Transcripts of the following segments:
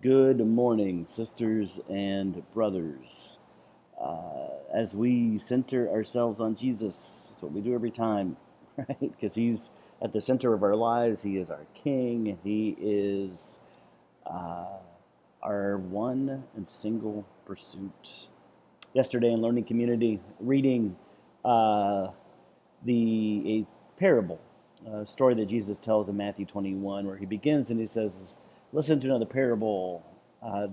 Good morning, sisters and brothers. As we center ourselves on Jesus, that's what we do every time, right? Because He's at the center of our lives. He is our King. He is uh, our one and single pursuit. Yesterday in Learning Community, reading uh, a parable, a story that Jesus tells in Matthew 21, where He begins and He says, listen to another parable.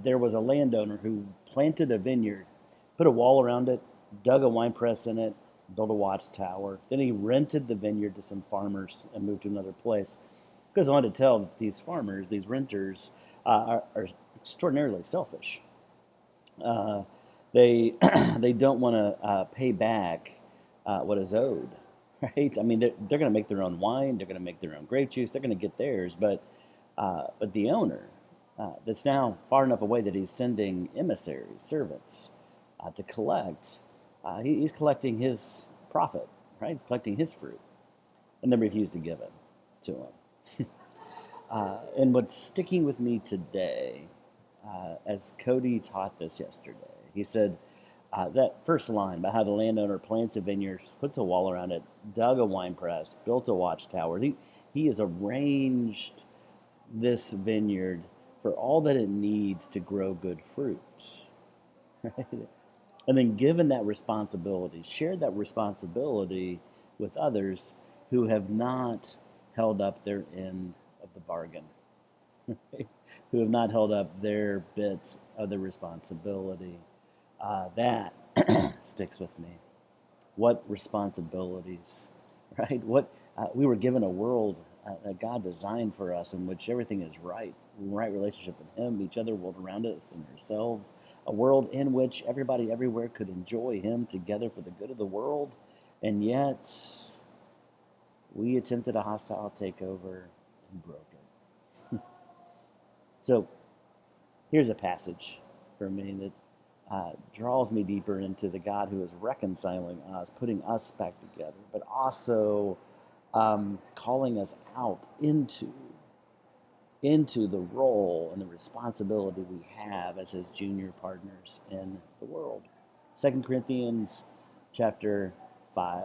There was a landowner who planted a vineyard, put a wall around it, dug a wine press in it, built a watchtower. Then he rented the vineyard to some farmers and moved to another place. Goes on to tell these farmers, these renters, are extraordinarily selfish. Uh, they they don't want to pay back what is owed, right? I mean, they're going to make their own wine, they're going to make their own grape juice, they're going to get theirs, but the owner, that's now far enough away that he's sending emissaries, servants, to collect. He's collecting his profit, right? He's collecting his fruit, and they refuse to give it to him. And what's sticking with me today, as Cody taught this yesterday, he said that first line about how the landowner plants a vineyard, puts a wall around it, dug a wine press, built a watchtower. He has arranged this vineyard for all that it needs to grow good fruit. Right? And then given that responsibility, shared that responsibility with others who have not held up their end of the bargain, right? Who have not held up their bit of the responsibility. That sticks with me. What responsibilities, right? What we were given a world that God designed for us in which everything is right, right relationship with Him, each other, world around us, and ourselves. A world in which everybody everywhere could enjoy Him together for the good of the world, and yet we attempted a hostile takeover and broke it. So here's a passage for me that draws me deeper into the God who is reconciling us, putting us back together, but also calling us out into the role and the responsibility we have as His junior partners in the world. 2 Corinthians chapter 5.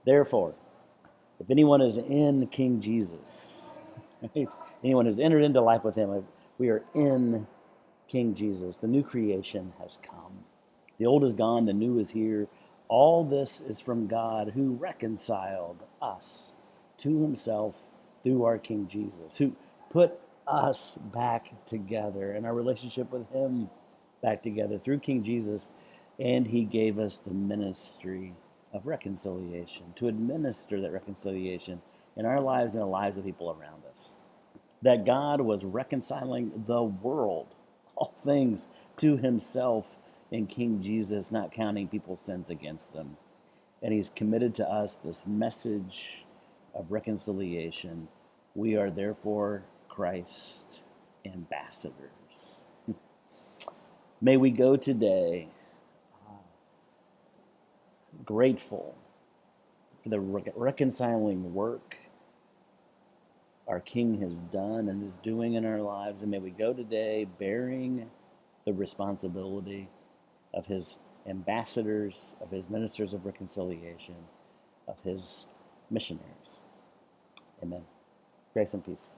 Therefore, if anyone is in King Jesus, right? Anyone who's entered into life with Him, we are in King Jesus. The new creation has come. The old is gone, the new is here. All this is from God who reconciled us to Himself through our King Jesus, who put us back together and our relationship with Him back together through King Jesus. And He gave us the ministry of reconciliation to administer that reconciliation in our lives and the lives of people around us. That God was reconciling the world, all things, to Himself in King Jesus, not counting people's sins against them. And He's committed to us this message of reconciliation. We are therefore Christ ambassadors. May we go today grateful for the reconciling work our King has done and is doing in our lives. And may we go today bearing the responsibility of His ambassadors, of His ministers of reconciliation, of His missionaries. Amen. Grace and peace.